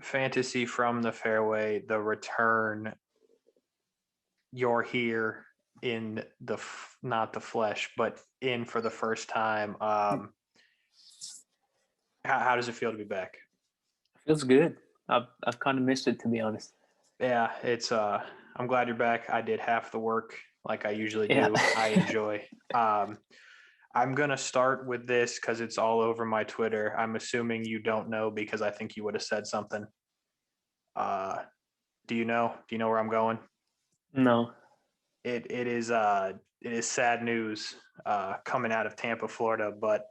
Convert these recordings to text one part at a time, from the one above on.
Fantasy from the fairway, the return. You're here in not the flesh, but in for the first time. How does it feel to be back? Feels good. I've kind of missed it, to be honest. Yeah, it's I'm glad you're back. I did half the work like I usually do. Yeah. I enjoy. I'm gonna start with this because it's all over my Twitter. I'm assuming you don't know because I think you would have said something. Do you know? Do you know where I'm going? No. It is sad news coming out of Tampa, Florida, but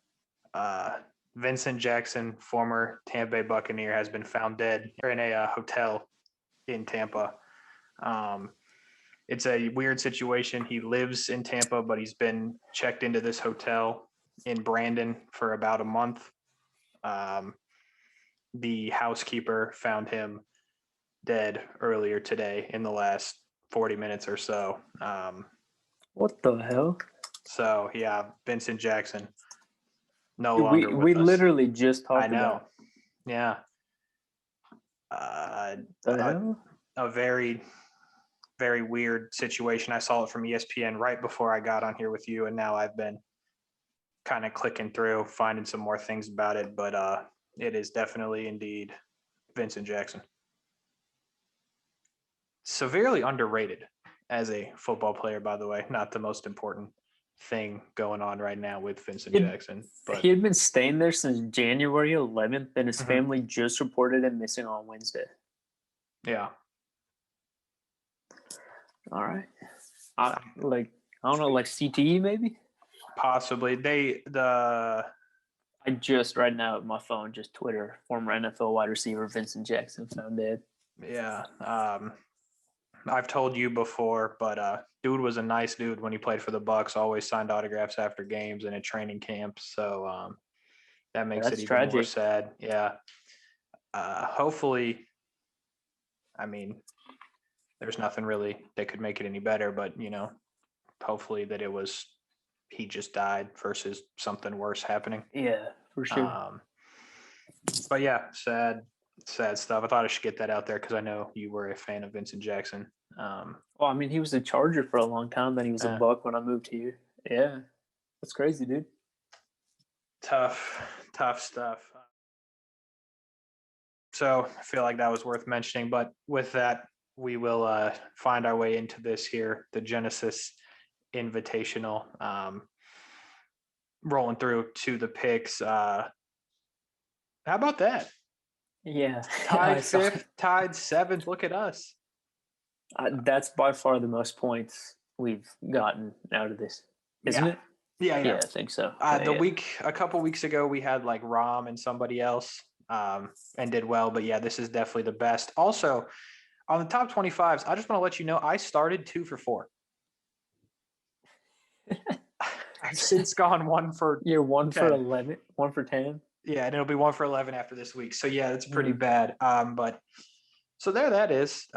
Vincent Jackson, former Tampa Bay Buccaneer, has been found dead in a hotel in Tampa. It's a weird situation. He lives in Tampa, but he's been checked into this hotel in Brandon for about a month. The housekeeper found him dead earlier today in the last 40 minutes or so. What the hell? So, yeah, Vincent Jackson no Dude, longer with we us. literally just talked I know. about it. Yeah. The hell? A very, very weird situation. I saw it from ESPN right before I got on here with you, and now I've been kind of clicking through, finding some more things about it, but it is definitely indeed Vincent Jackson. Severely underrated as a football player, by the way. Not the most important thing going on right now with Vincent Jackson. But he had been staying there since January 11th, and his Mhm. family just reported him missing on Wednesday. Yeah. All right. I don't know, like CTE maybe? Possibly. I just right now at my phone, just Twitter, former NFL wide receiver Vincent Jackson found dead. Yeah. I've told you before, but dude was a nice dude when he played for the Bucs. Always signed autographs after games and at training camps. So that makes it even more sad. Yeah. Hopefully, I mean, there's nothing really that could make it any better, but hopefully that he just died versus something worse happening. Yeah, for sure. But yeah, sad stuff. I thought I should get that out there because I know you were a fan of Vincent Jackson. Well, I mean, he was a Charger for a long time. Then he was a Buck when I moved here. Yeah, that's crazy, dude. Tough stuff. So I feel like that was worth mentioning. But with that, we will find our way into this here, the Genesis Invitational. Rolling through to the picks. How about that? Yeah. Tied fifth, tied seventh. Look at us. That's by far the most points we've gotten out of this, isn't it? Yeah, I think so. A couple weeks ago, we had like Rom and somebody else and did well. But yeah, this is definitely the best. Also, on the top 25s, I just want to let you know, I started 2 for 4. I've since gone 1 for You're 1 10. for 11, 1 for 10. Yeah, and it'll be 1 for 11 after this week. So yeah, it's pretty bad. But so there that is.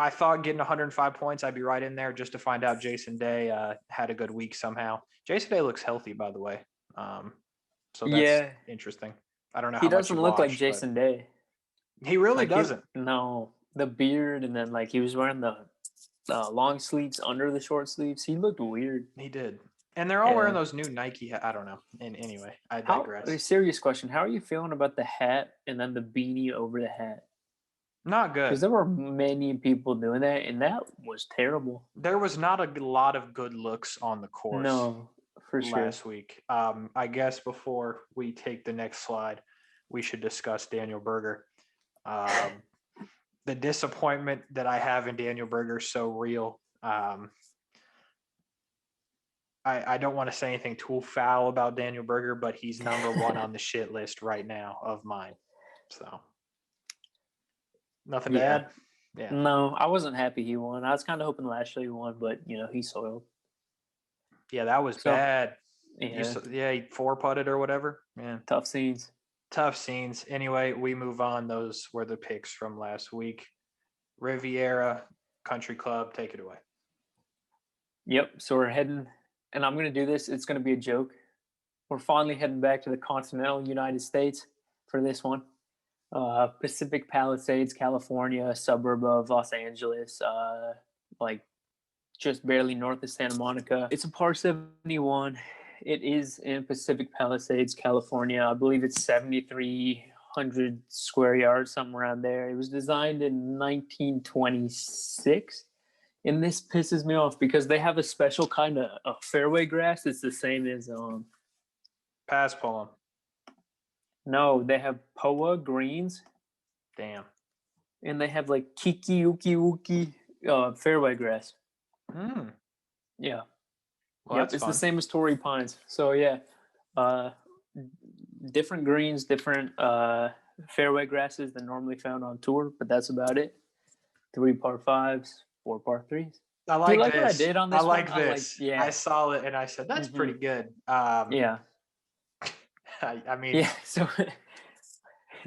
I thought getting 105 points, I'd be right in there, just to find out Jason Day had a good week somehow. Jason Day looks healthy, by the way. So that's interesting. I don't know how much he doesn't look like Jason Day. He really doesn't. No, the beard, and then he was wearing the long sleeves under the short sleeves. He looked weird. He did. And they're all wearing those new Nike. I don't know. And anyway, I digress. A serious question. How are you feeling about the hat and then the beanie over the hat? Not good. Because there were many people doing that, and that was terrible. There was not a lot of good looks on the course. No, for sure. Last week. I guess before we take the next slide, we should discuss Daniel Berger. The disappointment that I have in Daniel Berger is so real. I don't want to say anything too foul about Daniel Berger, but he's number 1 on the shit list right now of mine. So nothing to add. Yeah. No, I wasn't happy he won. I was kind of hoping Lashley won, but he soiled. Yeah, that was bad. Yeah, he 4-putted or whatever. Yeah. Tough scenes. Tough scenes. Anyway, we move on. Those were the picks from last week. Riviera Country Club, take it away. Yep. So we're heading, and I'm going to do this. It's going to be a joke. We're finally heading back to the continental United States for this one. Pacific Palisades, California, a suburb of Los Angeles, like just barely north of Santa Monica. It's a par 71. It is in Pacific Palisades, California. I believe it's 7,300 square yards, somewhere around there. It was designed in 1926. And this pisses me off because they have a special kind of fairway grass. It's the same as Pass Pullum. no, they have POA greens. Damn. And they have like Kiki Uki Uki fairway grass. Yeah. Well, Yep, that's it's fun. the same as Torrey Pines. So yeah, different greens, different fairway grasses than normally found on tour, but that's about it. 3 par 5s, 4 par 3s. I like Do you like this. what I did on this I like one? this. Yeah. I saw it and I said, that's pretty good. Yeah. I mean, Yeah.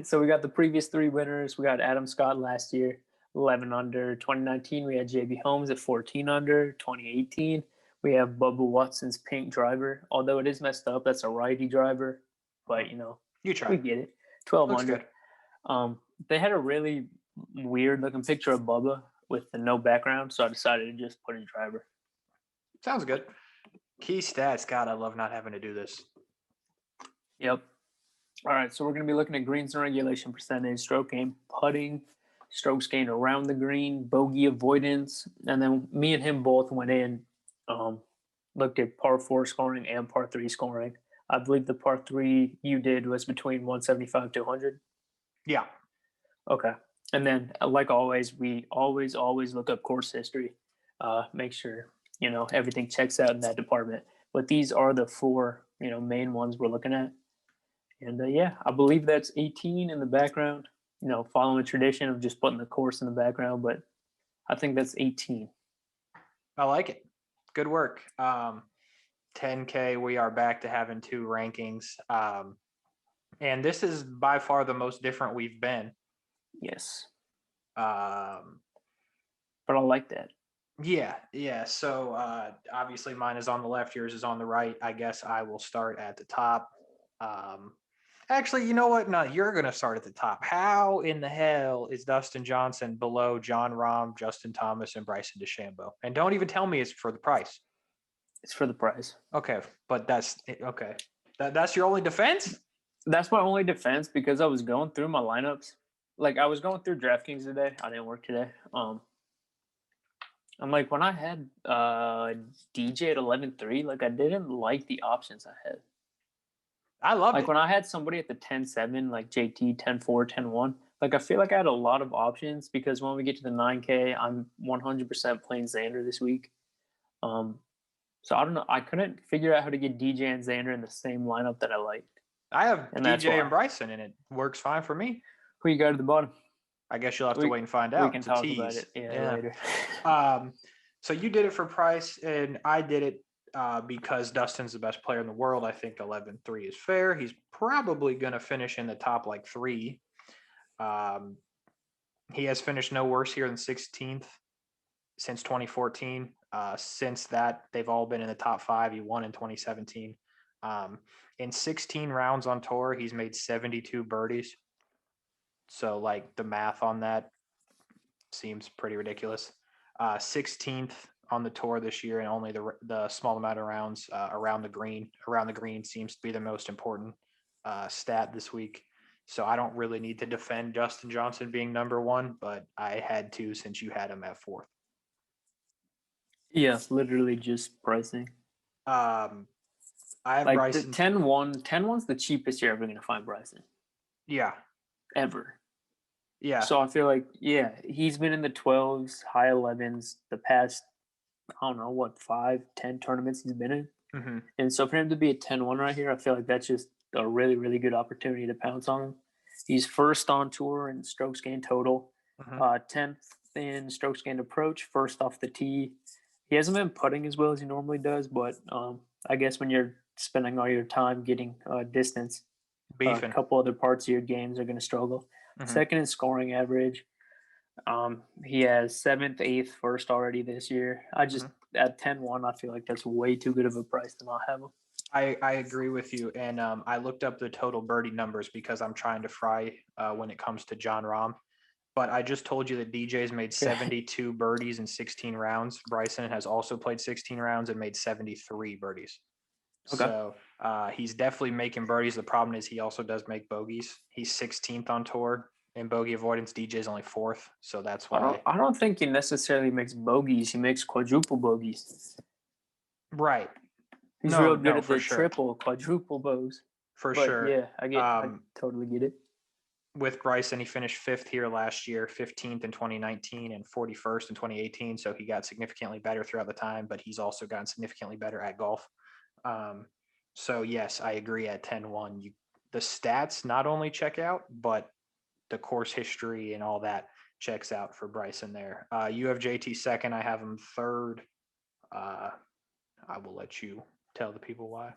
So we got the previous 3 winners. We got Adam Scott last year, 11 under. 2019, we had JB Holmes at 14 under. 2018, we have Bubba Watson's pink driver. Although it is messed up, that's a righty driver. But, you we tried. get it. 12 Looks under. good. They had a really weird-looking picture of Bubba with the no background, so I decided to just put his driver. Sounds good. Key stats. God, I love not having to do this. Yep. All right, so we're going to be looking at greens and regulation percentage, stroke gain, putting, strokes gained around the green, bogey avoidance, and then me and him both went in, looked at par 4 scoring and par 3 scoring. I believe the par 3 you did was between 175 to 100. Yeah. Okay. And then, like always, we always look up course history, make sure, everything checks out in that department. But these are the 4, main ones we're looking at. And I believe that's 18 in the background, following tradition of just putting the course in the background, but I think that's 18. I like it. Good work. 10K, we are back to having 2 rankings. And this is by far the most different we've been. Yes. But I like that. Yeah. So obviously mine is on the left, yours is on the right. I guess I will start at the top. Actually, you know what? No, you're going to start at the top. How in the hell is Dustin Johnson below John Rahm, Justin Thomas, and Bryson DeChambeau? And don't even tell me it's for the price. It's for the price. Okay, but that's okay. That's your only defense? That's my only defense because I was going through my lineups. Like, I was going through DraftKings today. I didn't work today. I'm like, when I had DJ at 11.3, like, I didn't like the options I had. I love it. When I had somebody at the 10.7, like JT, 10.4, 10.1, like, I feel like I had a lot of options because when we get to the 9K, I'm 100% playing Xander this week. So I don't know. I couldn't figure out how to get DJ and Xander in the same lineup that I liked. I have DJ and Bryson, and it works fine for me. Who you got at the bottom? I guess you'll have to wait and find out. We can talk about it later. So you did it for price, and I did it because Dustin's the best player in the world. I think 11.3 is fair. He's probably going to finish in the top 3. He has finished no worse here than 16th since 2014. Since that, they've all been in the top 5. He won in 2017. In 16 rounds on tour, he's made 72 birdies. So, the math on that seems pretty ridiculous. 16th on the tour this year, and only the small amount of rounds around the green. Around the green seems to be the most important stat this week. So I don't really need to defend Justin Johnson being number 1, but I had to since you had him at 4th. Yeah, literally just pricing. I have Bryson. The 10-1's the cheapest you're ever going to find Bryson. Yeah. Ever. Yeah. So I feel like, he's been in the 12s, high 11s the past, I don't know, 5, 10 tournaments he's been in. Mm-hmm. And so for him to be a 10-1 right here, I feel like that's just a really, really good opportunity to pounce on him. He's first on tour in strokes gained total, 10th in strokes gained approach, first off the tee. He hasn't been putting as well as he normally does, but I guess when you're spending all your time getting distance. A Beefing. couple other parts of your games are going to struggle. Second in scoring average. He has 7th, 8th, 1st already this year. I just at 10-1, I feel like that's way too good of a price to not have him. I agree with you, and I looked up the total birdie numbers because I'm trying to fry when it comes to John Rahm. But I just told you that DJ's made 72 birdies in 16 rounds. Bryson has also played 16 rounds and made 73 birdies. Okay. So he's definitely making birdies. The problem is he also does make bogeys. He's 16th on tour in bogey avoidance. DJ's only 4th, so that's why. I don't think he necessarily makes bogeys. He makes quadruple bogeys. Right. He's real good at the triple, quadruple bows. For but sure. Yeah, I totally get it. With Bryson, he finished 5th here last year, 15th in 2019, and 41st in 2018. So he got significantly better throughout the time, but he's also gotten significantly better at golf. So yes, I agree at 10-1. The stats not only check out, but the course history and all that checks out for Bryson there. You have JT second. I have him third. I will let you tell the people why.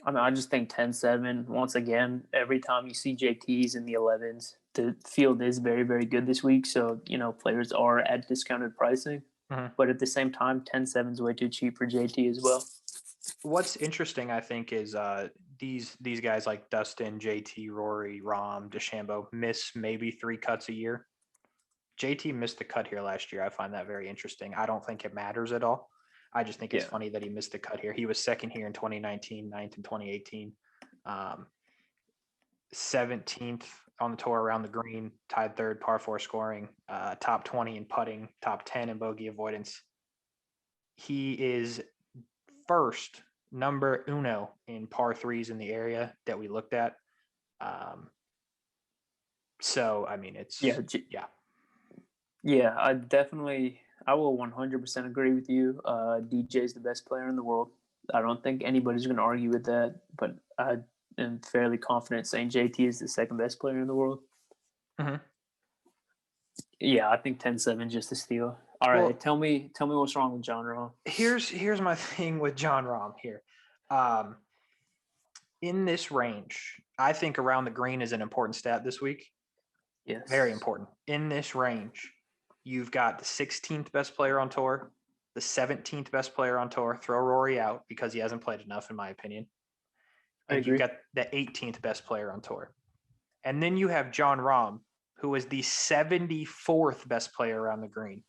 I mean, I just think 10-7, once again, every time you see JTs in the 11s, the field is very, very good this week. So, players are at discounted pricing. But at the same time, 10-7 is way too cheap for JT as well. What's interesting, I think, is these guys like Dustin, JT, Rory, Rahm, DeChambeau miss maybe 3 cuts a year. JT missed the cut here last year. I find that very interesting. I don't think it matters at all. I just think it's funny that he missed the cut here. He was 2nd here in 2019, 9th in 2018, 17th on the tour around the green, tied 3rd par 4 scoring, top 20 in putting, top 10 in bogey avoidance. He is first, number uno in par 3s in the area that we looked at. So, I mean, it's Yeah, I will 100% agree with you. DJ's the best player in the world. I don't think anybody's going to argue with that, but I am fairly confident saying JT is the second best player in the world. Yeah, I think 10-7 just a steal. All right, tell me what's wrong with John Rahm. Here's my thing with John Rahm here. In this range, I think around the green is an important stat this week. Yes. Very important. In this range, you've got the 16th best player on tour, the 17th best player on tour. Throw Rory out because he hasn't played enough, in my opinion. And you've got the 18th best player on tour. And then you have John Rahm, who is the 74th best player around the green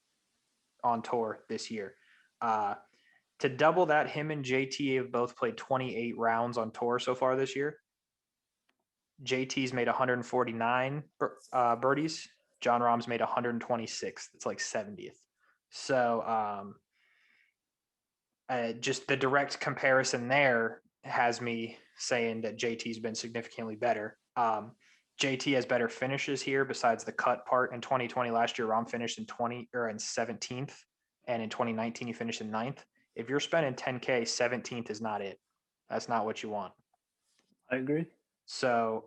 on tour this year. To double that, him and JT have both played 28 rounds on tour so far this year. JT's made 149 birdies. John Rahm's made 126. It's like 70th. So just the direct comparison there has me saying that JT's been significantly better. JT has better finishes here besides the cut part. In 2020 last year, Rahm finished in 17th, and in 2019 he finished in 9th. If you're spending 10K, 17th is not it. That's not what you want. I agree. So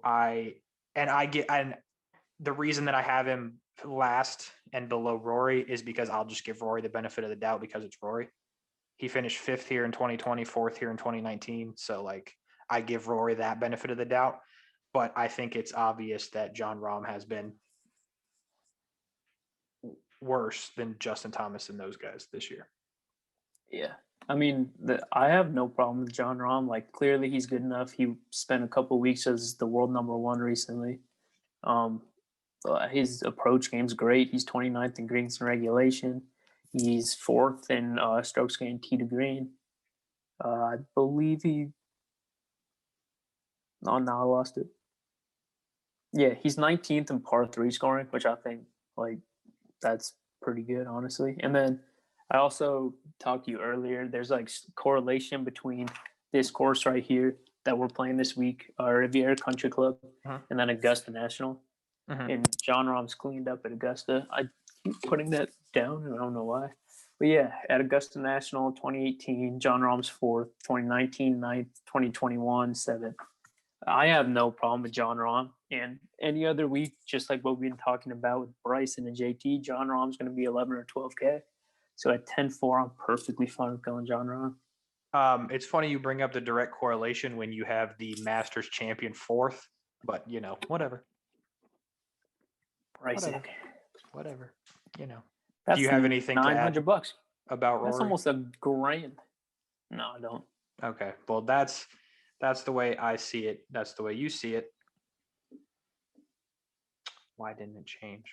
the reason that I have him last and below Rory is because I'll just give Rory the benefit of the doubt because it's Rory. He finished 5th here in 2020, 4th here in 2019. So I give Rory that benefit of the doubt, but I think it's obvious that John Rahm has been worse than Justin Thomas and those guys this year. Yeah. I mean, I have no problem with John Rahm. Clearly he's good enough. He spent a couple of weeks as the world number 1 recently. His approach game's great. He's 29th in greens and regulation. He's 4th in strokes gained tee to green. I believe Oh, no, I lost it. Yeah, he's 19th in par 3 scoring, which I think that's pretty good, honestly. And then I also talked to you earlier. There's correlation between this course right here that we're playing this week, Riviera Country Club, and then Augusta National. And John Rahm's cleaned up at Augusta. I keep putting that down, and I don't know why. But yeah, at Augusta National, 2018, John Rahm's 4th, 2019, 9th, 2021, 7th. I have no problem with John Rahm. And any other week, just like what we've been talking about with Bryson and JT, John Rahm's going to be 11 or 12K. So at 10-4, I'm perfectly fine with going John Rahm. It's funny you bring up the direct correlation when you have the Masters champion 4th, but whatever. Pricing. Whatever. That's Do you have anything to add $900 about Rory? That's almost $1,000. No, I don't. Okay. Well, that's the way I see it. That's the way you see it. Why didn't it change?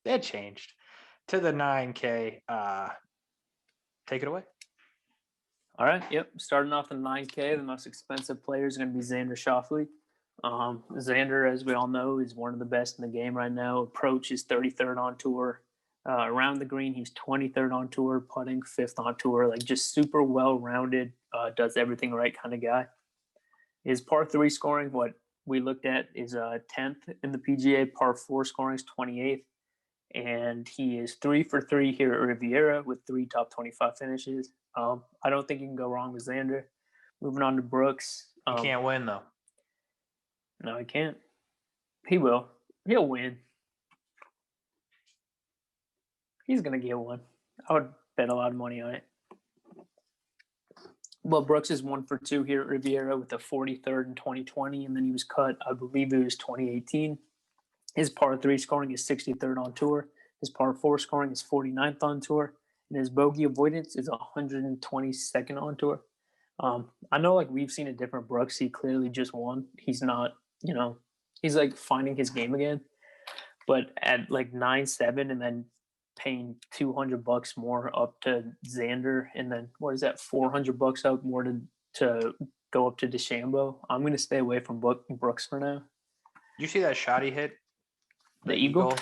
It changed to the 9K. Take it away. All right. Yep. Starting off the 9K, the most expensive player is going to be Xander Schauffele. Xander, as we all know, is one of the best in the game right now. Approach is 33rd on tour. Around the green, he's 23rd on tour. Putting 5th on tour. Like just super well-rounded. Does everything right kind of guy. His par 3 scoring, what we looked at, is 10th in the PGA. Par 4 scoring is 28th. And he is 3 for 3 here at Riviera with 3 top 25 finishes. I don't think you can go wrong with Xander. Moving on to Brooks. He can't win, though. No, he can't. He will. He'll win. He's going to get one. I would bet a lot of money on it. Well, Brooks is 1 for 2 here at Riviera with a 43rd in 2020, and then he was cut, I believe it was 2018. His par 3 scoring is 63rd on tour. His par 4 scoring is 49th on tour. And his bogey avoidance is 122nd on tour. I know we've seen a different Brooks. He clearly just won. He's not, he's finding his game again. But at 9-7 and then paying $200 more up to Xander, and then what is that, $400 up more to go up to DeChambeau. I'm going to stay away from Brooks for now. You see that shot he hit? The eagle?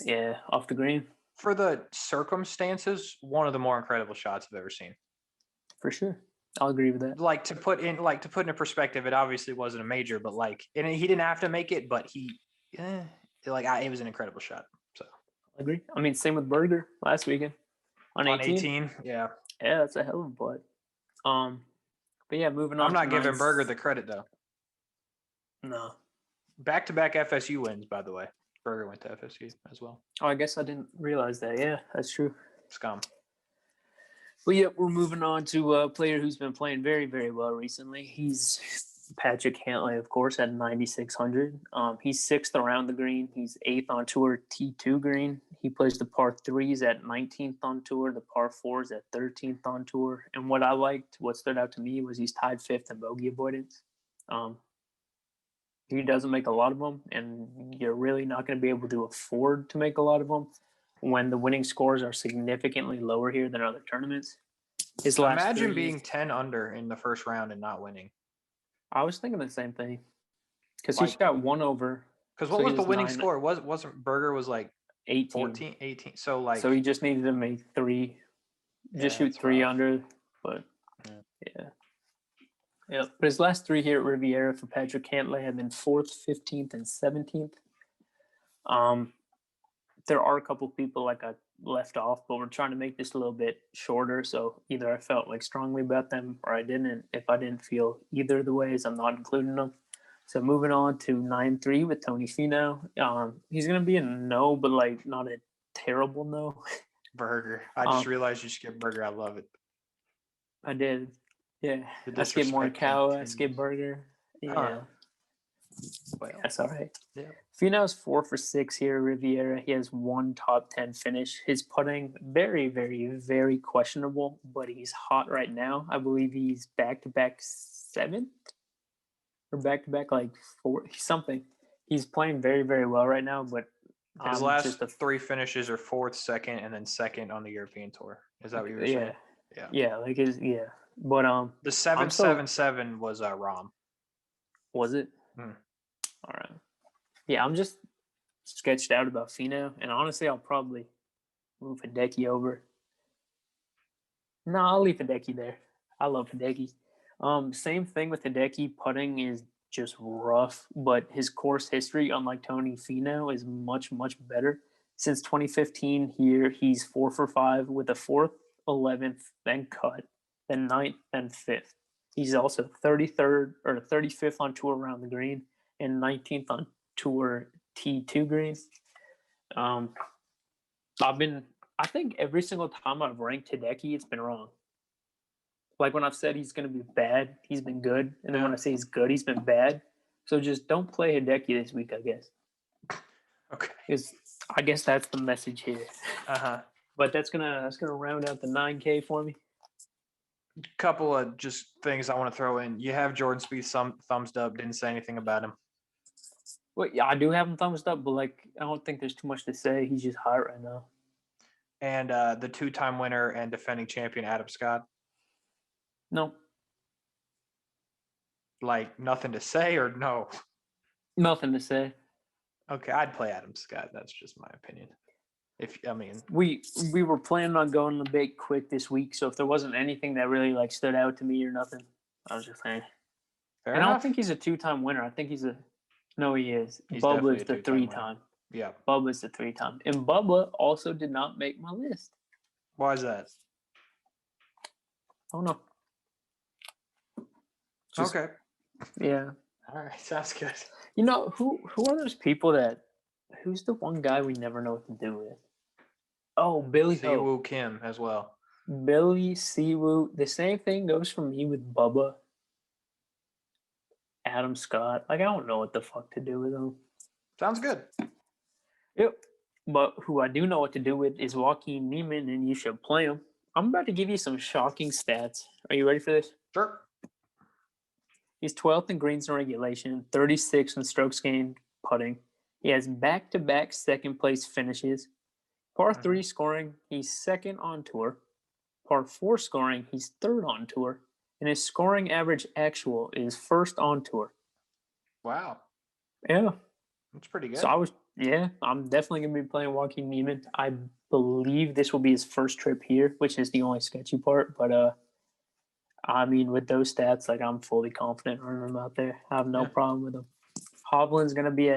Yeah, off the green. For the circumstances, one of the more incredible shots I've ever seen. For sure. I'll agree with that. To put in perspective, it obviously wasn't a major, but and he didn't have to make it, but it was an incredible shot. So I agree. I mean, same with Berger last weekend on 18. Yeah. Yeah, that's a hell of a putt. But yeah, moving on. I'm not giving Berger the credit though. No. Back-to-back FSU wins, by the way. Berger went to FSU as well. Oh, I guess I didn't realize that. Yeah, that's true. Scum. But yeah, we're moving on to a player who's been playing very, very well recently. He's Patrick Cantlay, of course, at 9,600. He's 6th around the green. He's 8th on tour, T2 green. He plays the par 3s at 19th on tour, the par 4s at 13th on tour. And what stood out to me was he's tied 5th in bogey avoidance. He doesn't make a lot of them, and you're really not going to be able to afford to make a lot of them when the winning scores are significantly lower here than other tournaments. Imagine being 10 under in the first round and not winning. I was thinking the same thing because he shot 1 over. Because what was the winning score? Wasn't Berger was 18. 14, 18. So he just needed to make 3, shoot 3 under. But yeah. Yeah, but his last 3 here at Riviera for Patrick Cantlay have been 4th, 15th, and 17th. There are a couple people I left off, but we're trying to make this a little bit shorter. So either I felt strongly about them or I didn't. If I didn't feel either of the ways, I'm not including them. So moving on to 9-3 with Tony Finau. He's going to be a no, but not a terrible no. Berger. I just realized you skipped Berger. I love it. I did. Yeah, I skipped Morikawa, I skipped Berger. Yeah. Well, that's all right. Yeah. Finau's 4 for 6 here at Riviera. He has 1 top 10 finish. His putting, very, very, very questionable, but he's hot right now. I believe he's back-to-back 7th or back-to-back 4, something. He's playing very, very well right now, but his last 3 finishes are 4th, 2nd, and then 2nd on the European Tour. Is that what you were saying? Yeah. But the 777 was Rom. Was it? All right. Yeah, I'm just sketched out about Finau, and honestly, I'll probably move Hideki over. No, I'll leave Hideki there. I love Hideki. Same thing with Hideki. Putting is just rough, but his course history, unlike Tony Finau, is much, much better. Since 2015 here, he's 4 for 5 with a 4th, 11th, then cut, then 9th, then 5th. He's also 33rd or 35th on tour around the green and 19th on tour T2 green. I think every single time I've ranked Hideki, it's been wrong. Like when I've said he's going to be bad, he's been good. And then when Yeah. I say he's good, he's been bad. So just don't play Hideki this week, I guess. Okay. I guess that's the message here. Uh-huh. But that's gonna round out the 9K for me. Couple of just things I want to throw in. You have Jordan Spieth thumbs up. Didn't say anything about him. Well, yeah, I do have him thumbs up, but like I don't think there's too much to say. He's just hot right now. And the 2-time winner and defending champion Adam Scott. No, Like nothing to say or no? nothing to say. Okay, I'd play Adam Scott. That's just my opinion. We were planning on going a bit quick this week, so if there wasn't anything that really like stood out to me or nothing, I was just saying. Fair and enough. I don't think he's a 2-time winner. I think he's a no, he is. He's Bubba's definitely the a 2-time 3-time. Yeah. Bubba's the 3-time, and Bubba also did not make my list. Why is that? Oh no. Okay. Yeah. All right. Sounds good. You know who are those people that? Who's the one guy we never know what to do with? Oh, Billy Ho. Siwoo Kim as well. Billy Siwoo. The same thing goes for me with Bubba. Adam Scott. Like I don't know what the fuck to do with them. Sounds good. Yep. But who I do know what to do with is Joaquin Neiman, and you should play him. I'm about to give you some shocking stats. Are you ready for this? Sure. He's 12th in greens and regulation, 36th in strokes gained putting. He has back-to-back second-place finishes. Par 3 scoring, he's second on tour. Par 4 scoring, he's third on tour. And his scoring average actual is first on tour. Wow. Yeah. That's pretty good. So I'm definitely going to be playing Joaquin Neiman. I believe this will be his first trip here, which is the only sketchy part. But, I mean, with those stats, like I'm fully confident running him out there. I have no problem with him. Hovland's going to be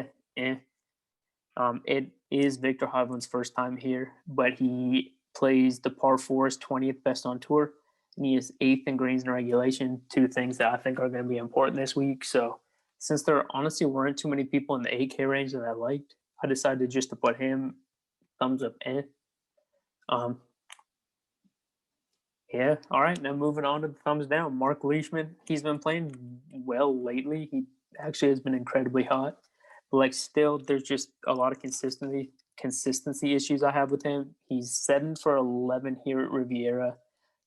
it is Victor Hovland's first time here, but he plays the par 4's 20th best on tour, and he is 8th in greens and regulation, two things that I think are going to be important this week. So since there honestly weren't too many people in the 8K range that I liked, I decided just to put him thumbs up. Yeah, all right, now moving on to the thumbs down. Mark Leishman, he's been playing well lately. He actually has been incredibly hot. But like still there's just a lot of consistency issues I have with him. He's 7 for 11 here at Riviera.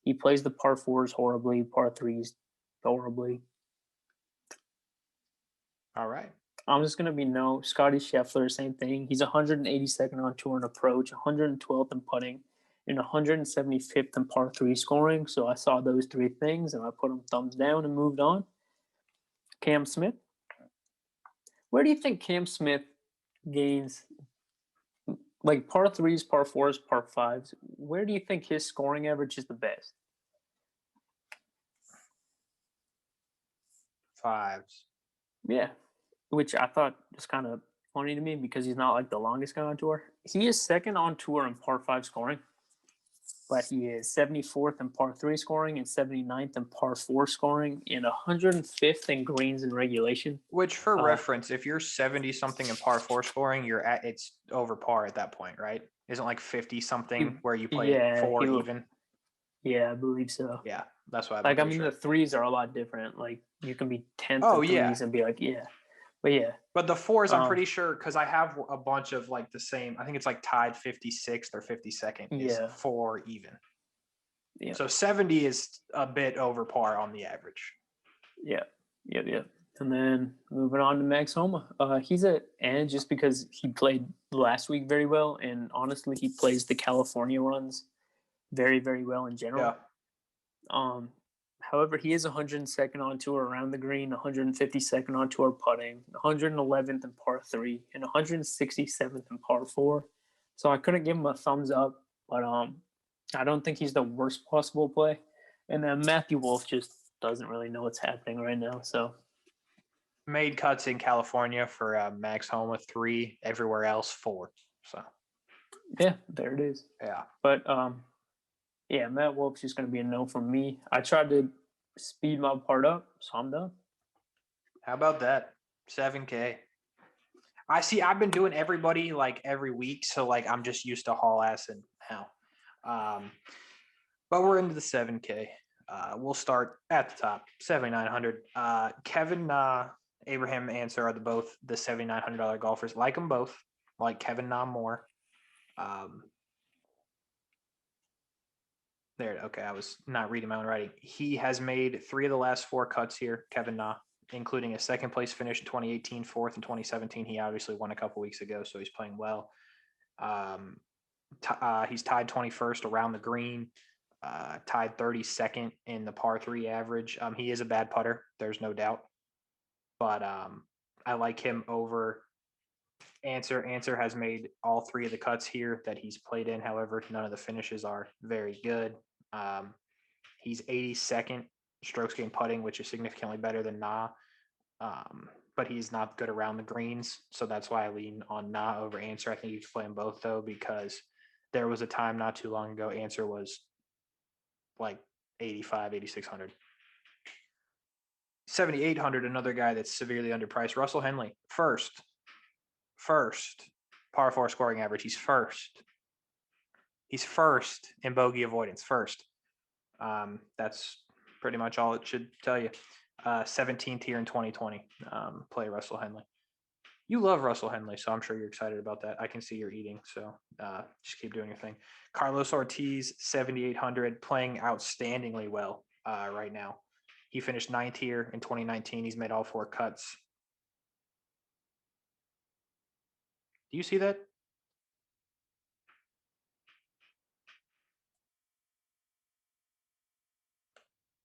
He plays the par 4s horribly, par 3s horribly. All right. I'm just going to be no. Scotty Scheffler, same thing. He's 182nd on tour in approach, 112th in putting, and 175th in par 3 scoring. So I saw those three things, and I put him thumbs down and moved on. Cam Smith. Where do you think Cam Smith gains, like par 3s, par 4s, par 5s? Where do you think his scoring average is the best? 5s. Yeah, which I thought was kind of funny to me because he's not like the longest guy on tour. He is second on tour in par 5 scoring, but he is 74th in par 3 scoring and 79th in par 4 scoring and 105th in greens and regulation. Which, for reference, if you're 70-something in par 4 scoring, it's over par at that point, right? Isn't like 50-something where you play 4 even? Yeah, I believe so. Yeah, that's why. Like, I mean, the 3s are a lot different. Like, you can be 10th in 3s and be like, yeah. But yeah. But the 4s, I'm pretty sure, because I have a bunch of like the same. I think it's like tied 56th or 52nd is 4 even. Yeah. So 70 is a bit over par on the average. Yeah. And then moving on to Max Homa. He's just because he played last week very well, and honestly, he plays the California runs very, very well in general. Yeah. However, he is 102nd on tour around the green, 152nd on tour putting, 111th in par 3, and 167th in par 4. So I couldn't give him a thumbs up, but I don't think he's the worst possible play. And then Matthew Wolff just doesn't really know what's happening right now. So made cuts in California for Max Homa 3, everywhere else 4. So yeah, there it is. Yeah, but yeah, Matt Wolff's just going to be a no from me. I tried to speed my part up, so I'm done. How about that? 7K. I've been doing everybody like every week, so like I'm just used to haul ass and now. But we're into the 7K. We'll start at the top, 7,900. Kevin Na, Abraham Answer are both the $7,900 golfers. Like them both. Like Kevin Na more. Okay, I was not reading my own writing. He has made 3 of the last 4 cuts here, Kevin Na, including a second place finish in 2018, 4th in 2017. He obviously won a couple weeks ago, so he's playing well. He's tied 21st around the green, tied 32nd in the par 3 average. He is a bad putter, there's no doubt. But I like him over Answer. Answer has made all 3 of the cuts here that he's played in. However, none of the finishes are very good. He's 82nd strokes gained putting, which is significantly better than Na. But he's not good around the greens. So that's why I lean on Na over Answer. I think you can play them both, though, because there was a time not too long ago Answer was like 85, 8,600. 7,800, another guy that's severely underpriced. Russell Henley, first. Par 4 scoring average. He's first. He's first in bogey avoidance. First. That's pretty much all it should tell you. 17th here in 2020. Play Russell Henley. You love Russell Henley, so I'm sure you're excited about that. I can see you're eating, so just keep doing your thing. Carlos Ortiz, 7,800, playing outstandingly well right now. He finished 9th here in 2019. He's made all 4 cuts. Do you see that?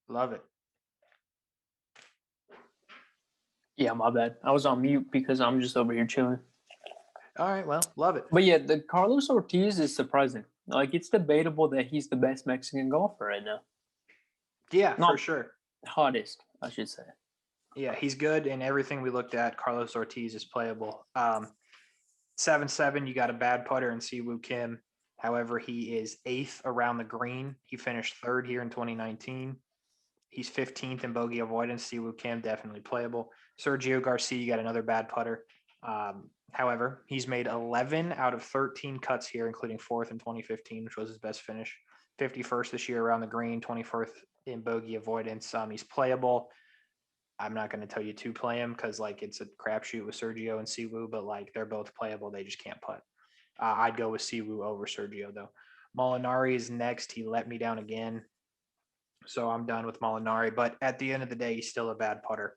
Love it. Yeah, my bad. I was on mute because I'm just over here chilling. All right, well, love it. But yeah, the Carlos Ortiz is surprising. Like, it's debatable that he's the best Mexican golfer right now. Yeah, for sure. Hottest, I should say. Yeah, he's good in everything we looked at. Carlos Ortiz is playable. 7-7, you got a bad putter in Siwoo Kim. However, he is 8th around the green. He finished 3rd here in 2019. He's 15th in bogey avoidance. Siwoo Kim, definitely playable. Sergio Garcia, you got another bad putter. However, he's made 11 out of 13 cuts here, including 4th in 2015, which was his best finish. 51st this year around the green, 21st in bogey avoidance. He's playable. I'm not going to tell you to play him because it's a crapshoot with Sergio and Siwoo, but they're both playable. They just can't putt. I'd go with Siwoo over Sergio though. Molinari is next. He let me down again, so I'm done with Molinari. But at the end of the day, he's still a bad putter.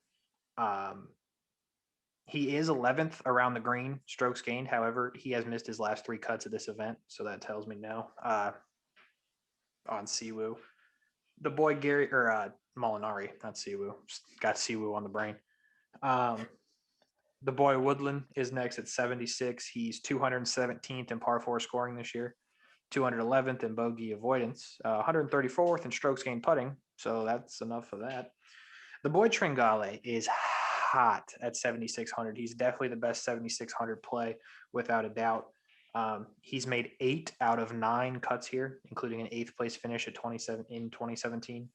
He is 11th around the green, strokes gained. However, he has missed his last 3 cuts at this event, so that tells me no. On Siwoo, the boy Gary Molinari, not Siwoo. Just got Siwoo on the brain. The boy Woodland is next at 76. He's 217th in par 4 scoring this year, 211th in bogey avoidance, 134th in strokes gained putting. So that's enough of that. The boy Tringale is hot at 7,600. He's definitely the best 7,600 play without a doubt. He's made 8 out of 9 cuts here, including an 8th place finish at 2017.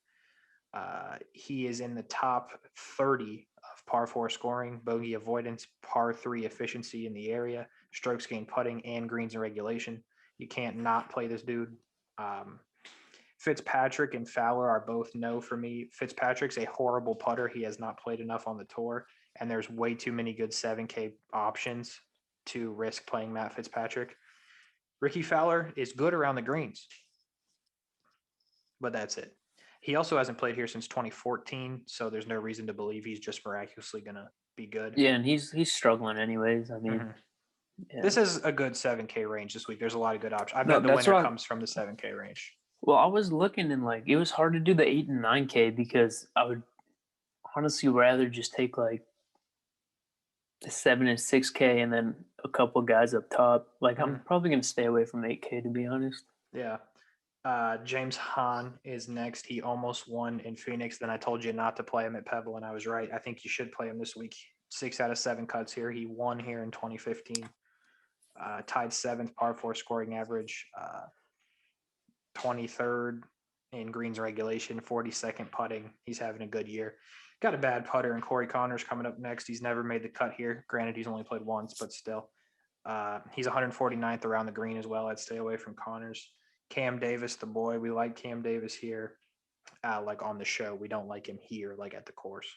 He is in the top 30 of par 4 scoring, bogey avoidance, par 3 efficiency in the area, strokes gained putting, and greens and regulation. You can't not play this dude. Fitzpatrick and Fowler are both no for me. Fitzpatrick's a horrible putter. He has not played enough on the tour, and there's way too many good 7K options to risk playing Matt Fitzpatrick. Ricky Fowler is good around the greens, but that's it. He also hasn't played here since 2014, so there's no reason to believe he's just miraculously going to be good. Yeah, and he's struggling anyways. I mean, yeah. This is a good 7K range this week. There's a lot of good options. I bet the winner comes from the 7K range. Well, I was looking and it was hard to do the 8 and 9K because I would honestly rather just take the 7 and 6K and then a couple guys up top. I'm probably going to stay away from 8K, to be honest. Yeah. James Hahn is next. He almost won in Phoenix. Then I told you not to play him at Pebble, and I was right. I think you should play him this week. 6 out of 7 cuts here. He won here in 2015. Tied 7th par 4 scoring average. 23rd in greens regulation. 42nd putting. He's having a good year. Got a bad putter, and Corey Connors coming up next. He's never made the cut here. Granted, he's only played once, but still. He's 149th around the green as well. I'd stay away from Connors. Cam Davis, the boy. We like Cam Davis here. like on the show. We don't like him here, like at the course.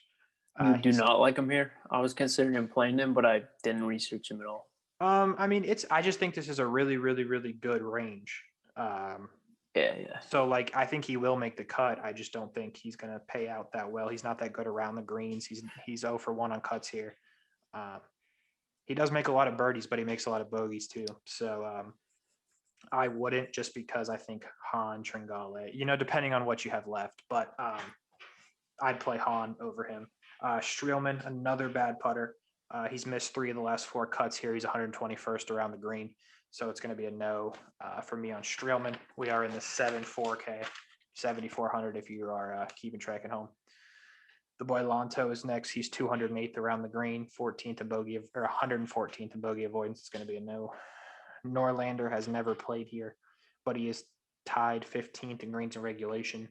You do He's not like him here? I was considering playing him, but I didn't research him at all. I mean, I just think this is a really, really, really good range. Yeah. So like I think he will make the cut. I just don't think he's gonna pay out that well. He's not that good around the greens. He's 0 for 1 on cuts here. He does make a lot of birdies, but he makes a lot of bogeys too. So I wouldn't, just because I think Han Tringale, depending on what you have left, but I'd play Han over him. Streelman, another bad putter. He's missed 3 of the last 4 cuts here. He's 121st around the green. So it's going to be a no for me on Streelman. We are in the 7-4K, 7,400 if you are keeping track at home. The boy Lanto is next. He's 208th around the green, 14th in bogey, or 114th in bogey avoidance. It's going to be a no. Norlander has never played here, but he is tied 15th in greens and regulation.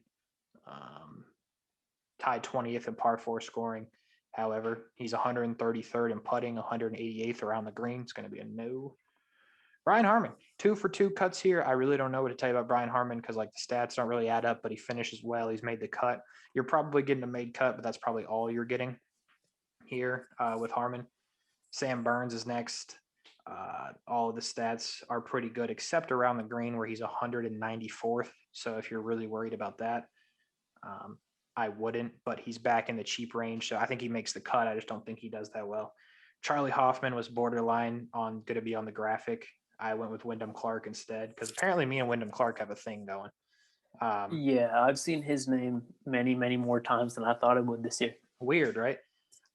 Tied 20th in par 4 scoring. However, he's 133rd in putting, 188th around the green. It's going to be a no. Brian Harman, 2 for 2 cuts here. I really don't know what to tell you about Brian Harman, because like the stats don't really add up, but he finishes well. He's made the cut. You're probably getting a made cut, but that's probably all you're getting here with Harman. Sam Burns is next. All of the stats are pretty good, except around the green where he's 194th. So if you're really worried about that, I wouldn't, but he's back in the cheap range. So I think he makes the cut. I just don't think he does that well. Charlie Hoffman was borderline on going to be on the graphic. I went with Wyndham Clark instead, because apparently me and Wyndham Clark have a thing going. Yeah, I've seen his name many, many more times than I thought it would this year. Weird, right?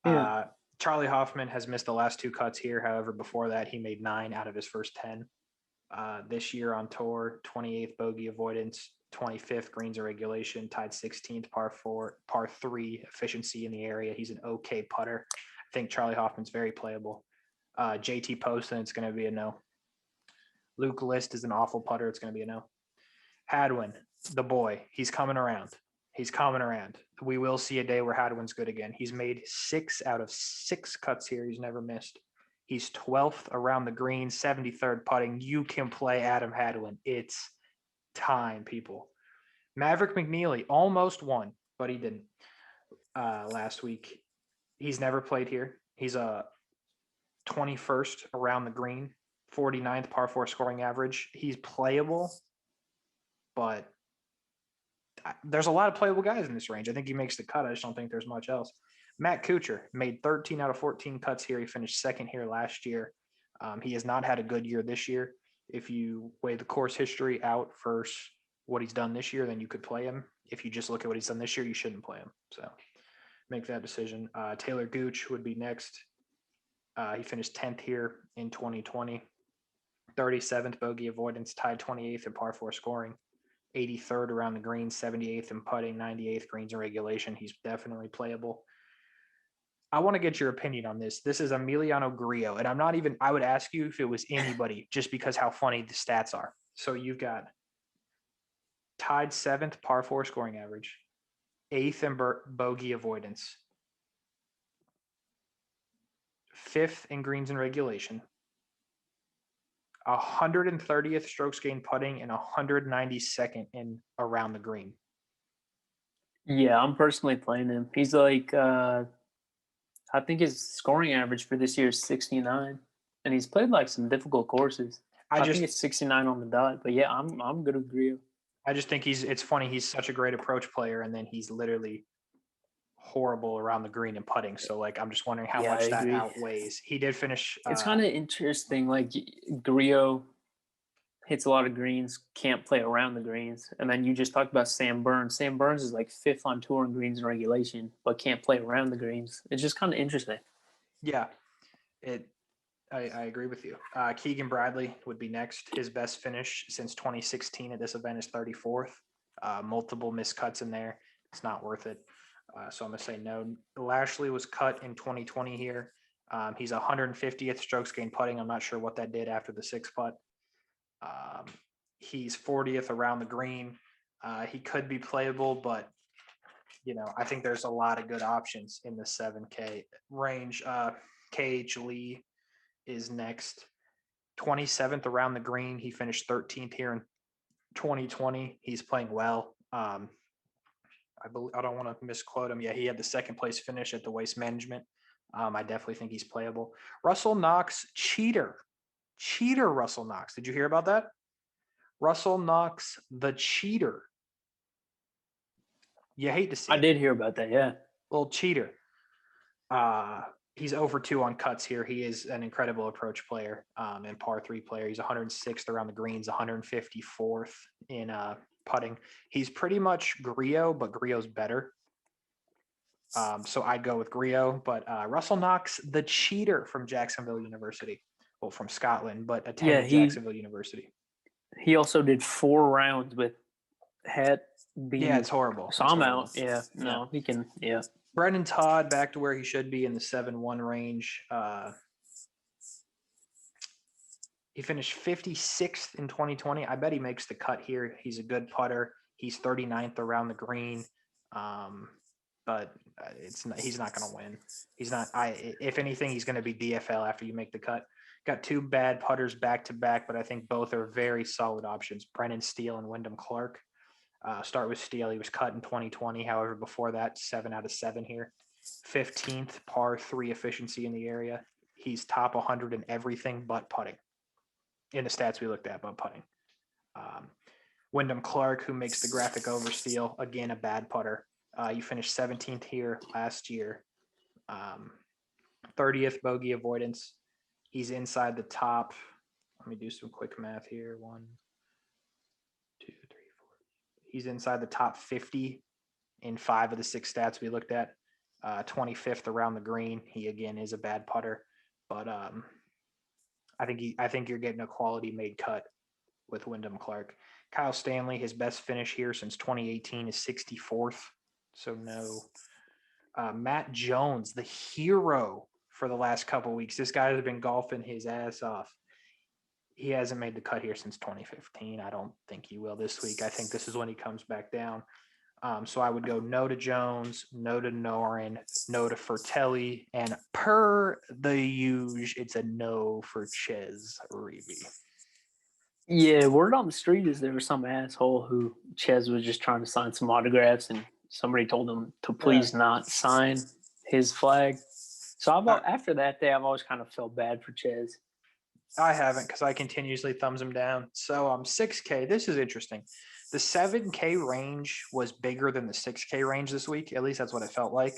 Yeah. Charlie Hoffman has missed the last 2 cuts here. However, before that, he made 9 out of his first 10. This year on tour, 28th bogey avoidance, 25th greens and regulation, tied 16th par 3 efficiency in the area. He's an okay putter. I think Charlie Hoffman's very playable. JT Poston, it's going to be a no. Luke List is an awful putter. It's going to be a no. Hadwin, the boy, he's coming around. He's coming around. We will see a day where Hadwin's good again. He's made 6 out of 6 cuts here. He's never missed. He's 12th around the green, 73rd putting. You can play Adam Hadwin. It's time, people. Maverick McNeely almost won, but he didn't last week. He's never played here. He's a 21st around the green, 49th par 4 scoring average. He's playable, but there's a lot of playable guys in this range. I think he makes the cut. I just don't think there's much else. Matt Kuchar made 13 out of 14 cuts here. He finished 2nd here last year. He has not had a good year this year. If you weigh the course history out versus what he's done this year, then you could play him. If you just look at what he's done this year, you shouldn't play him. So make that decision. Taylor Gooch would be next. He finished 10th here in 2020. 37th bogey avoidance, tied 28th in par 4 scoring. 83rd around the green, 78th in putting, 98th greens in regulation. He's definitely playable. I want to get your opinion on this. This is Emiliano Grillo, and I would ask you if it was anybody, just because how funny the stats are. So you've got tied 7th par 4 scoring average, 8th in bogey avoidance, 5th in greens in regulation, 130th strokes gained putting, and 192nd in around the green. Yeah, I'm personally playing him. He's like, I think his scoring average for this year is 69, and he's played like some difficult courses. I think it's 69 on the dot, but yeah, I'm good with Grillo. I just think it's funny. He's such a great approach player, and then he's literally horrible around the green and putting. So like, I'm just wondering how much that outweighs. He did finish. It's kind of interesting. Like Grillo hits a lot of greens, can't play around the greens. And then you just talked about Sam Burns. Sam Burns is like 5th on tour in greens and regulation, but can't play around the greens. It's just kind of interesting. Yeah, I agree with you. Keegan Bradley would be next. His best finish since 2016 at this event is 34th. Multiple missed cuts in there. It's not worth it. So I'm going to say no. Lashley was cut in 2020 here. He's 150th strokes gained putting. I'm not sure what that did after the 6 putt. He's 40th around the green. He could be playable, but I think there's a lot of good options in the 7K range. KH Lee is next. 27th around the green. He finished 13th here in 2020. He's playing well. I don't want to misquote him. Yeah, he had the second place finish at the Waste Management. I definitely think he's playable. Russell Knox, cheater. Russell Knox. Did you hear about that? Russell Knox, the cheater. You hate to see I it. did hear about that. Yeah. Little cheater. He's over 2 on cuts here. He is an incredible approach player and par 3 player. He's 106th around the greens, 154th in putting. He's pretty much Griot, but Griot's better. So I'd go with Griot, but Russell Knox, the cheater from Jacksonville University. Well, from Scotland, but attended Jacksonville University. He also did 4 rounds with Het B. Yeah, it's horrible. So it's I'm horrible. out. Yeah, no, he can. Yeah. Brendan Todd back to where he should be in the 7-1 range. He finished 56th in 2020. I bet he makes the cut here. He's a good putter. He's 39th around the green. But he's not going to win. He's not. If anything, he's going to be DFL after you make the cut. Got 2 bad putters back to back, but I think both are very solid options. Brennan Steele and Wyndham Clark. Start with Steele. He was cut in 2020. However, before that, 7 out of 7 here. 15th par 3 efficiency in the area. He's top 100 in everything but putting. In the stats we looked at, but putting. Wyndham Clark, who makes the graphic over Steele, again, a bad putter. You finished 17th here last year. 30th bogey avoidance. He's inside the top. Let me do some quick math here. 1, 2, 3, 4. He's inside the top 50 in 5 of the 6 stats we looked at. 25th around the green. He again is a bad putter, but I think you're getting a quality made cut with Wyndham Clark. Kyle Stanley, his best finish here since 2018 is 64th. So no. Matt Jones, the hero for the last couple of weeks. This guy has been golfing his ass off. He hasn't made the cut here since 2015. I don't think he will this week. I think this is when he comes back down. So I would go no to Jones, no to Norin, no to Fertelli, and per the usual, it's a no for Ches Reavie. Yeah, word on the street is there was some asshole who Ches was just trying to sign some autographs, and somebody told him to please not sign his flag. So after that day, I've always kind of felt bad for Ches. I haven't, because I continuously thumbs him down. So 6K. This is interesting. The 7K range was bigger than the 6K range this week. At least that's what it felt like.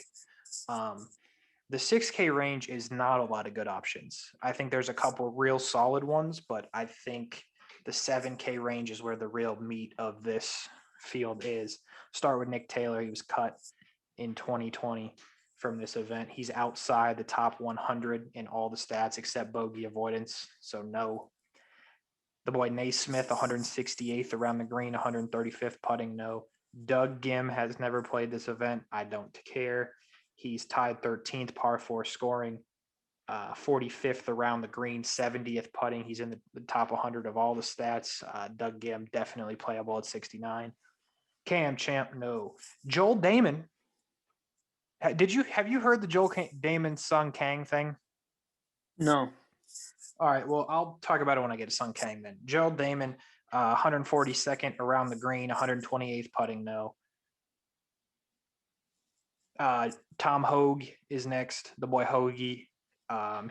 The 6K range is not a lot of good options. I think there's a couple real solid ones, but I think the 7K range is where the real meat of this field is. Start with Nick Taylor. He was cut in 2020 from this event. He's outside the top 100 in all the stats except bogey avoidance. So no. The boy Naismith, 168th around the green, 135th putting, no. Doug Gim has never played this event. I don't care. He's tied 13th par 4 scoring, 45th around the green, 70th putting. He's in the top 100 of all the stats. Doug Gim definitely playable at 69. Cam Champ, no. Joel Damon. Have you heard the Joel Damon Sung Kang thing? No. All right. Well, I'll talk about it when I get to Sung Kang then. Joel Damon, 142nd around the green, 128th putting, no. Tom Hogue is next. The boy Hoagie.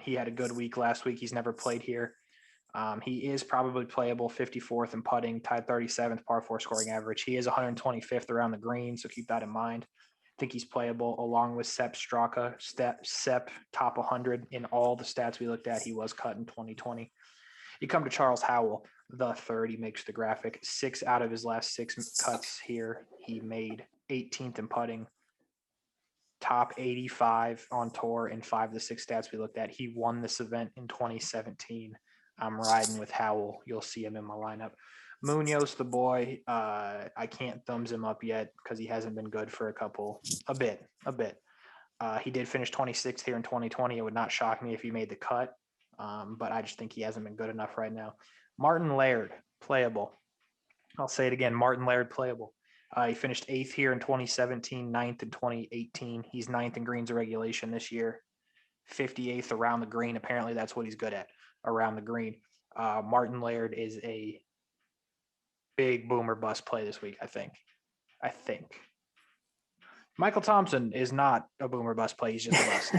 He had a good week last week. He's never played here. He is probably playable, 54th in putting, tied 37th par 4 scoring average. He is 125th around the green, so keep that in mind. I think he's playable along with Sepp Straka. Sepp top 100 in all the stats we looked at. He was cut in 2020. You come to Charles Howell, the third. He makes the graphic. 6 out of his last 6 cuts here. He made 18th in putting. Top 85 on tour in 5 of the 6 stats we looked at. He won this event in 2017. I'm riding with Howell. You'll see him in my lineup. Munoz, the boy, I can't thumbs him up yet because he hasn't been good for a bit. He did finish 26th here in 2020. It would not shock me if he made the cut, but I just think he hasn't been good enough right now. Martin Laird, playable. I'll say it again, Martin Laird, playable. He finished 8th here in 2017, 9th in 2018. He's 9th in greens of regulation this year, 58th around the green. Apparently that's what he's good at, around the green. Martin Laird is a big boomer bust play this week, I think. Michael Thompson is not a boomer bust play. He's just a bust.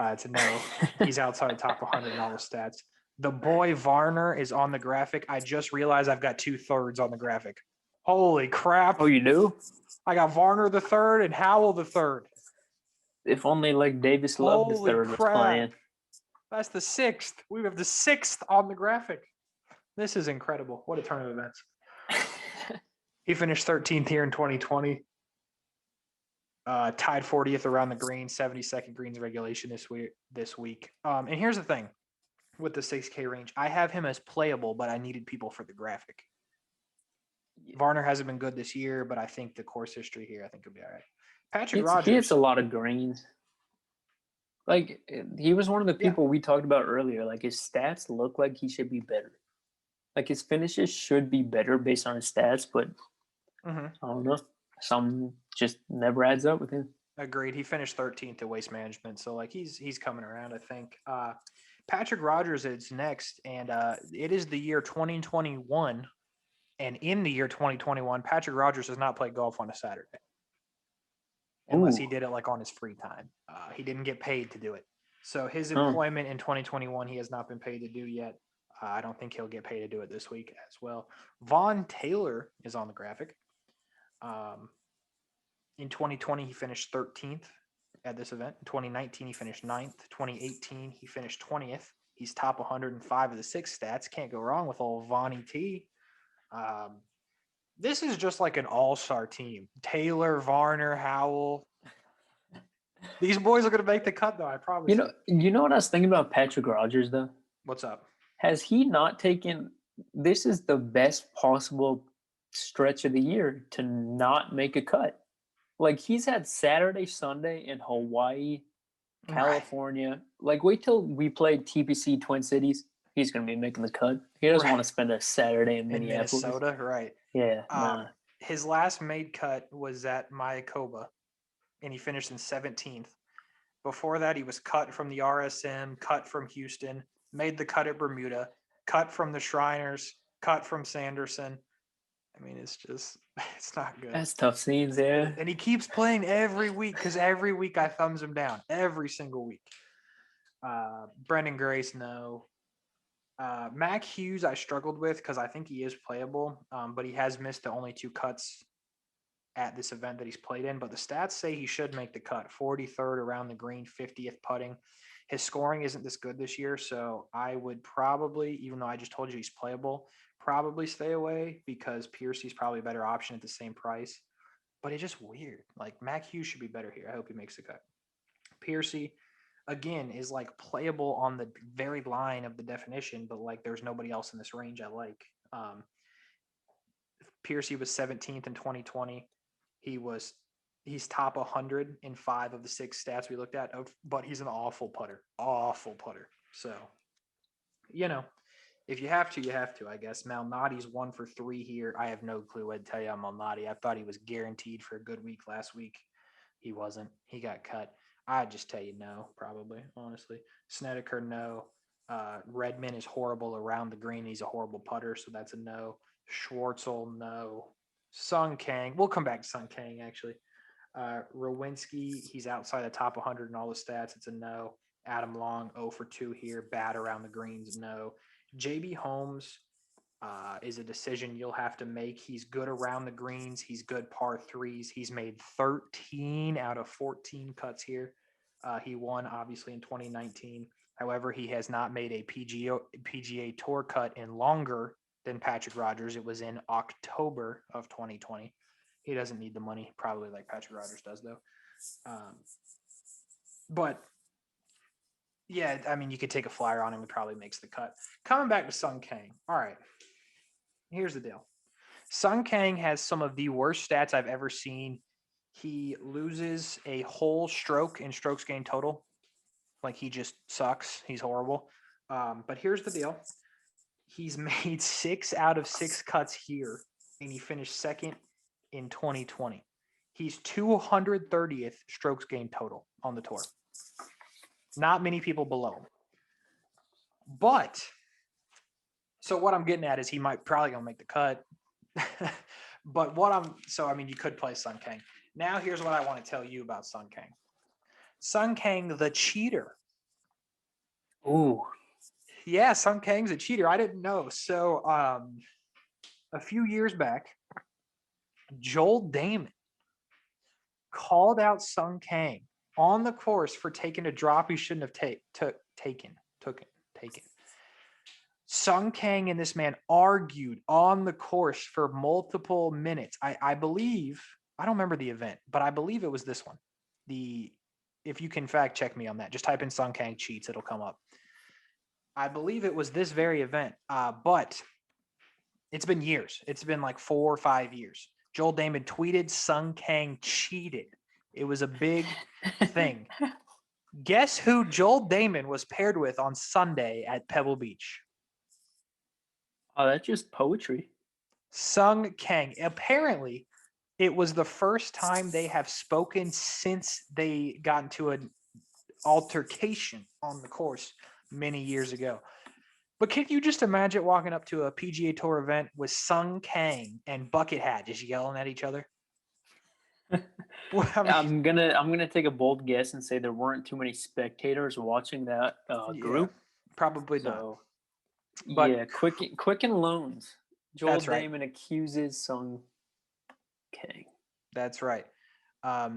It's a no. He's outside the top 100 in all the stats. The boy Varner is on the graphic. I just realized I've got 2/3 on the graphic. Holy crap. Oh, you do? I got Varner the third and Howell the third. If only like Davis Love the Holy third was crap. playing. That's the 6th. We have the 6th on the graphic. This is incredible. What a turn of events. He finished 13th here in 2020. Tied 40th around the green, 72nd greens regulation this week. And here's the thing with the 6K range. I have him as playable, but I needed people for the graphic. Varner hasn't been good this year, but I think the course history here, I think he'll be all right. Patrick Rogers. He hits a lot of greens. Like, he was one of the people we talked about earlier. Like, his stats look like he should be better. Like, his finishes should be better based on his stats, but I don't know. Some just never adds up with him. Agreed. He finished 13th at Waste Management, so like he's coming around, I think. Patrick Rogers is next, and it is the year 2021, and in the year 2021, Patrick Rogers has not played golf on a Saturday, unless he did it like on his free time. He didn't get paid to do it, so his employment in 2021 he has not been paid to do yet. I don't think he'll get paid to do it this week as well. Vaughn Taylor is on the graphic. In 2020, he finished 13th at this event. In 2019, he finished 9th. 2018, he finished 20th. He's top 105 of the 6 stats. Can't go wrong with old Vonnie T. This is just like an all-star team. Taylor, Varner, Howell. These boys are going to make the cut, though, I promise you know what I was thinking about Patrick Rogers, though? What's up? Has he not taken – this is the best possible stretch of the year to not make a cut. Like, he's had Saturday, Sunday in Hawaii, California. Right. Like, wait till we play TPC Twin Cities. He's going to be making the cut. He doesn't want to spend a Saturday in Minneapolis. Minnesota, right. Yeah. His last made cut was at Mayakoba, and he finished in 17th. Before that, he was cut from the RSM, cut from Houston, made the cut at Bermuda, cut from the Shriners, cut from Sanderson. I mean, it's not good. That's tough scenes there. And he keeps playing every week because every week I thumbs him down. Every single week. Brendan Grace, no. Mac Hughes, I struggled with because I think he is playable, but he has missed the only 2 cuts at this event that he's played in. But the stats say he should make the cut. 43rd around the green, 50th putting. His scoring isn't this good this year, so I would probably, even though I just told you he's playable, probably stay away because Piercy's probably a better option at the same price. But it's just weird. Like, Mac Hughes should be better here. I hope he makes the cut. Piercy, again, is like playable on the very line of the definition, but like there's nobody else in this range I like. Piercy was 17th in 2020. He's top 100 in 5 of the 6 stats we looked at, but he's an awful putter. So, if you have to, you have to, I guess. Malnati's 1 for 3 here. I have no clue what to tell you on Malnati. I thought he was guaranteed for a good week last week. He wasn't. He got cut. I'd just tell you no, probably, honestly. Snedeker, no. Redmond is horrible around the green. He's a horrible putter, so that's a no. Schwartzel, no. Sung Kang. We'll come back to Sung Kang, actually. Rowinski, he's outside the top 100 in all the stats. It's a no. Adam Long, 0 for 2 here. Bad around the greens, no. JB Holmes is a decision you'll have to make. He's good around the greens. He's good par 3s. He's made 13 out of 14 cuts here. He won, obviously, in 2019. However, he has not made a PGA Tour cut in longer than Patrick Rogers. It was in October of 2020. He doesn't need the money, probably like Patrick Rogers does, though. But yeah, I mean, you could take a flyer on him. He probably makes the cut. Coming back to Sung Kang. All right. Here's the deal. Sung Kang has some of the worst stats I've ever seen. He loses a whole stroke in strokes gained total. Like, he just sucks. He's horrible. But here's the deal. He's made 6 out of 6 cuts here, and he finished second in 2020. He's 230th strokes gained total on the tour. Not many people below him. But, so what I'm getting at is he might probably going to make the cut. But you could play Sung Kang. Now here's what I want to tell you about Sung Kang. Sung Kang, the cheater. Ooh. Yeah, Sung Kang's a cheater. I didn't know. So a few years back, Joel Damon called out Sung Kang on the course for taking a drop he shouldn't have taken. Sung Kang and this man argued on the course for multiple minutes. I believe, I don't remember the event, but I believe it was this one. If you can fact check me on that, just type in Sung Kang cheats, it'll come up. I believe it was this very event, but it's been years. It's been like 4 or 5 years. Joel Damon tweeted Sung Kang cheated. It was a big thing. Guess who Joel Damon was paired with on Sunday at Pebble Beach? Oh, that's just poetry. Sung Kang. Apparently, it was the first time they have spoken since they got into an altercation on the course many years ago. But can you just imagine walking up to a PGA Tour event with Sung Kang and Bucket Hat just yelling at each other? Well, I'm gonna take a bold guess and say there weren't too many spectators watching that group. Probably so, not. But yeah, Quicken Loans. Joel That's right. Damon accuses Sung Kang. That's right.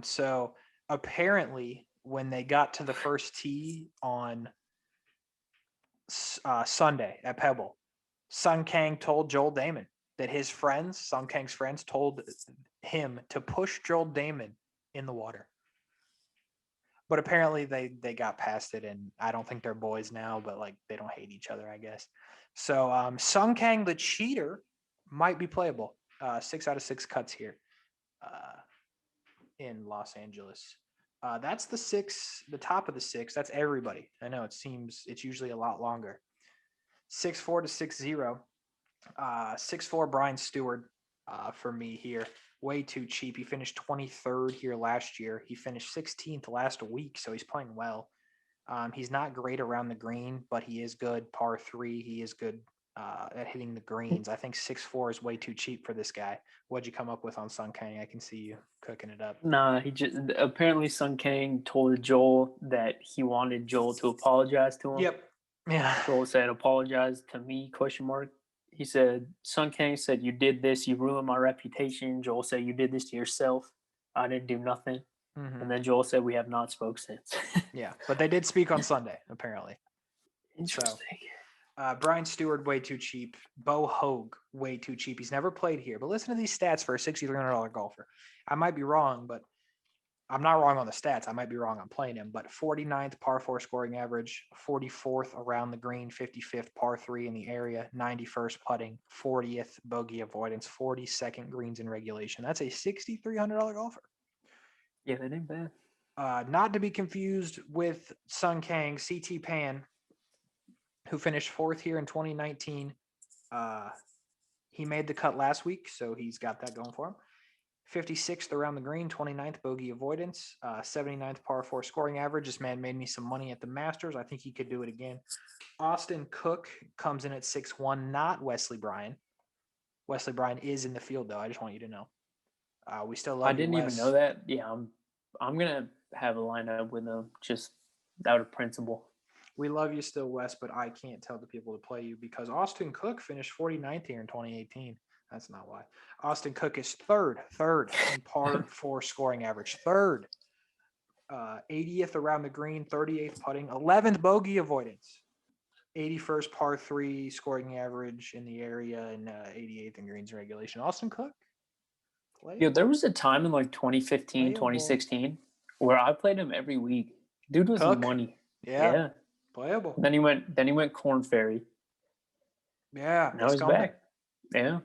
So apparently, when they got to the first tee on Sunday at Pebble, Sung Kang told Joel Damon that his friends, Sung Kang's friends, told him to push Joel Damon in the water. But apparently they got past it, and I don't think they're boys now, but like they don't hate each other, I guess. So Sung Kang, the cheater, might be playable. 6 out of 6 cuts here in Los Angeles. That's the top of the 6. That's everybody. I know it's usually a lot longer. 6-4 to 6-0. 6-4 Brian Stewart for me here. Way too cheap. He finished 23rd here last year. He finished 16th last week, so he's playing well. He's not great around the green, but he is good. Par 3, he is good at hitting the greens. I think 6-4 is way too cheap for this guy. What'd you come up with on Sung Kang? I can see you cooking it up. Nah, he just apparently Sung Kang told Joel that he wanted Joel to apologize to him. Yep. Yeah. Joel said, "Apologize to me?" ? He said, Sung Kang said, "You did this. You ruined my reputation." Joel said, "You did this to yourself. I didn't do nothing." Mm-hmm. And then Joel said, "We have not spoke since." Yeah, but they did speak on Sunday, apparently. Interesting. So, Brian Stewart, way too cheap. Bo Hogue, way too cheap. He's never played here. But listen to these stats for a $6,300 golfer. I might be wrong, but I'm not wrong on the stats. I might be wrong on playing him. But 49th par 4 scoring average, 44th around the green, 55th par 3 in the area, 91st putting, 40th bogey avoidance, 42nd greens in regulation. That's a $6,300 golfer. Yeah, that ain't bad. Not to be confused with Sung Kang, CT Pan, who finished 4th here in 2019. He made the cut last week, so he's got that going for him. 56th around the green, 29th bogey avoidance, 79th par 4 scoring average. This man made me some money at the Masters. I think he could do it again. Austin Cook comes in at 6-1, not Wesley Bryan. Wesley Bryan is in the field, though. I just want you to know. We still love you, I didn't even know that. Yeah, I'm gonna have a lineup with him just out of principle. We love you still, Wes, but I can't tell the people to play you because Austin Cook finished 49th here in 2018. That's not why. Austin Cook is third in par 4 scoring average. Third. 80th around the green, 38th putting, 11th bogey avoidance. 81st par 3 scoring average in the area, and 88th in greens regulation. Austin Cook? Yeah, there was a time in like 2015, 2016 where I played him every week. Dude was money. Yeah. Playable. Then he went Corn Ferry. Yeah. Now he's back. Yeah.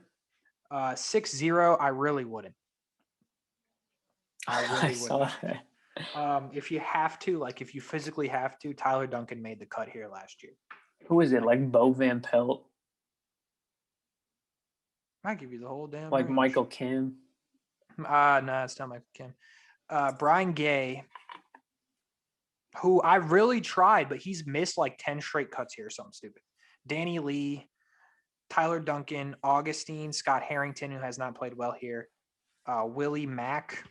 6-0, I really wouldn't. I saw that. If you have to, like if you physically have to, Tyler Duncan made the cut here last year. Who is it? Like Bo Van Pelt? I give you the whole damn like range. Michael Kim. No, it's not Michael Kim. Brian Gay, who I really tried, but he's missed like 10 straight cuts here or something stupid. Danny Lee, Tyler Duncan, Augustine, Scott Harrington, who has not played well here, Willie Mack,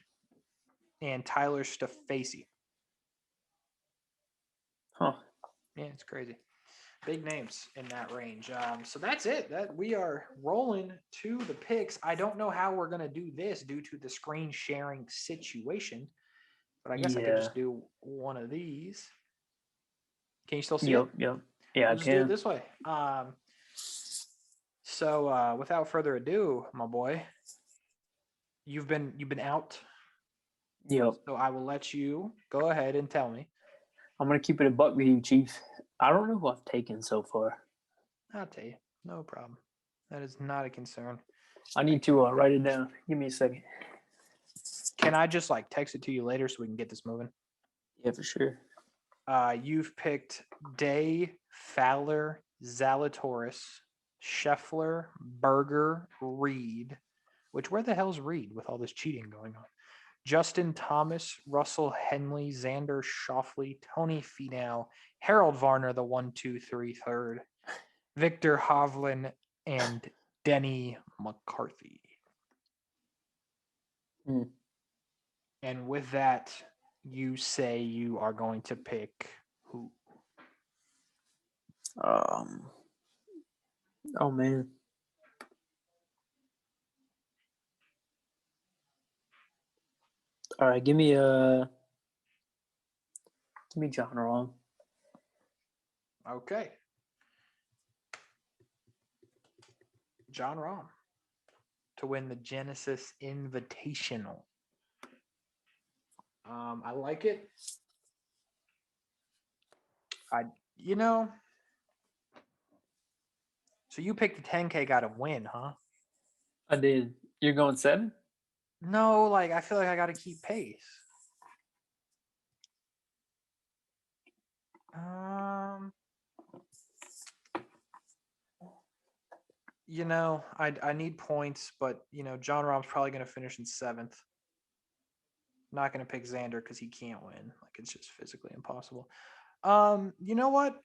and Tyler Stafacey. Huh. Yeah, it's crazy. Big names in that range. So that's it. That we are rolling to the picks. I don't know how we're gonna do this due to the screen sharing situation, but I guess I could just do one of these. Can you still see it? Yep. Yeah, I'll just do it this way. So without further ado, my boy, you've been out. Yep. So I will let you go ahead and tell me. I'm gonna keep it a buck with you, Chief. I don't know who I've taken so far. I'll tell you. No problem. That is not a concern. I need to write it down. Give me a second. Can I just like text it to you later so we can get this moving? Yeah, for sure. You've picked Day, Fowler, Zalatoris, Scheffler, Berger, Reed. Which where the hell's Reed with all this cheating going on? Justin Thomas, Russell Henley, Xander Schauffele, Tony Finau, Harold Varner, the 1, 2, 3 third, Victor Hovland, and Denny McCarthy. And with that, you say you are going to pick who? Oh man. All right, give me John Rahm. Okay. John Rahm to win the Genesis Invitational. I like it. So you picked the 10K got to win, huh? I did. You're going 7? No, like I feel like I got to keep pace. I need points, but John Rahm's probably going to finish in 7th. Not going to pick Xander because he can't win. Like it's just physically impossible. You know what?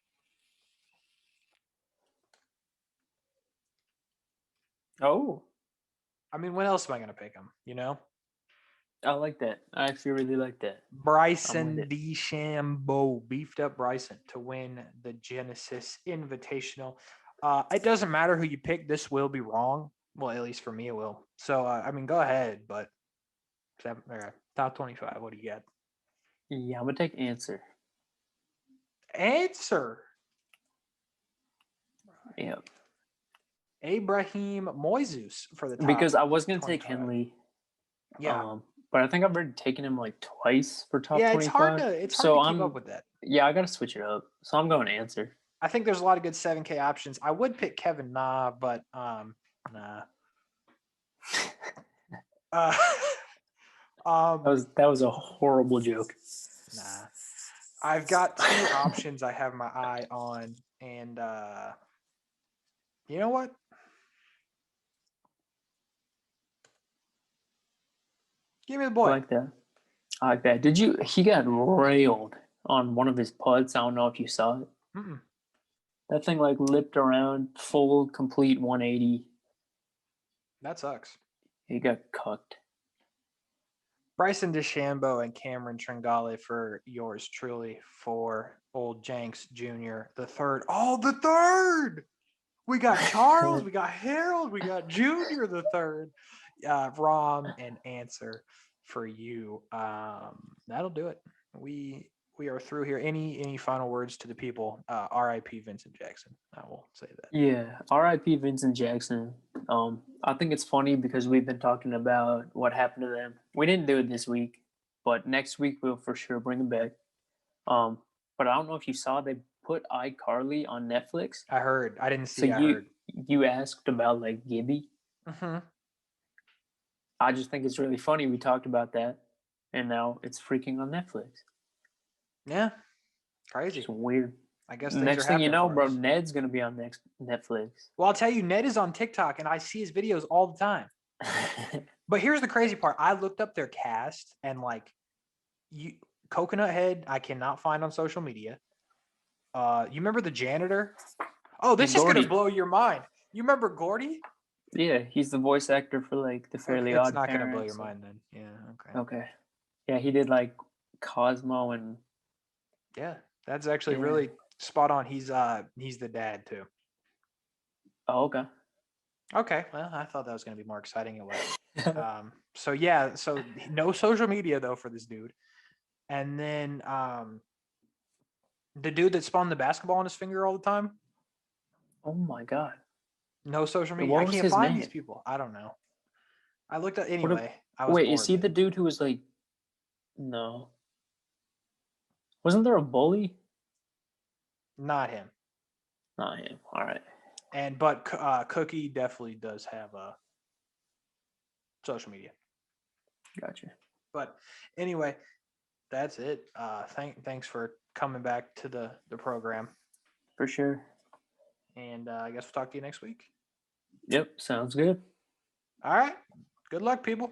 Oh. I mean, when else am I going to pick him? I like that. I actually really like that. Bryson DeChambeau, beefed up Bryson to win the Genesis Invitational. It doesn't matter who you pick. This will be wrong. Well, at least for me, it will. So, go ahead. But top 25. What do you got? Yeah, I'm going to take Answer. Yep. Abraham Moises for the top. Because I was going to take Henley. Yeah. But I think I've already taken him like twice for top 25. It's hard to keep up with that. Yeah, I got to switch it up. So I'm going Answer. I think there's a lot of good 7K options. I would pick Kevin Na, but nah. That was a horrible joke. Nah. I've got 2 options I have my eye on, and you know what? Give me the boy. I like that. He got railed on one of his putts. I don't know if you saw it. Mm-mm. That thing like lipped around full, complete 180. That sucks. He got cucked. Bryson DeChambeau and Cameron Tringale for yours truly for old Jenks Jr. the third. Oh, the third! We got Charles, we got Harold, we got Junior the third. Rahm and Answer for you. That'll do it. We are through here. Any final words to the people? R.I.P. Vincent Jackson. I will say that. Yeah, R.I.P. Vincent Jackson. I think it's funny because we've been talking about what happened to them. We didn't do it this week, but next week we'll for sure bring him back. But I don't know if you saw they put iCarly on Netflix. I heard. I didn't see. So you asked about like Gibby. Mm-hmm. I just think it's really funny. We talked about that, and now it's freaking on Netflix. Yeah, crazy. It's weird. I guess next thing you know, bro, Ned's gonna be on Netflix. Well, I'll tell you, Ned is on TikTok, and I see his videos all the time. But here's the crazy part: I looked up their cast, and Coconut Head, I cannot find on social media. You remember the janitor? Oh, this is gonna blow your mind. You remember Gordy? Yeah, he's the voice actor for like the Fairly Odd Parents. It's not gonna blow your mind then. Yeah. Okay. Yeah, he did like Cosmo and Yeah, that's actually yeah. really spot on. He's the dad too. Oh, okay. Okay, well, I thought that was going to be more exciting. It was. So yeah, so no social media though for this dude, and then the dude that spun the basketball on his finger all the time, Oh my god. no social Wait, media. I what was can't his find these name? people. I don't know. I looked at What? anyway. I was Wait, is bored. he the dude who was like? No, wasn't there a bully? Not him. Not him. All right. But Cookie definitely does have social media. Gotcha. But anyway, that's it. Thanks for coming back to the program, For sure. and I guess we'll talk to you next week. Yep. Sounds good. All right. Good luck, people.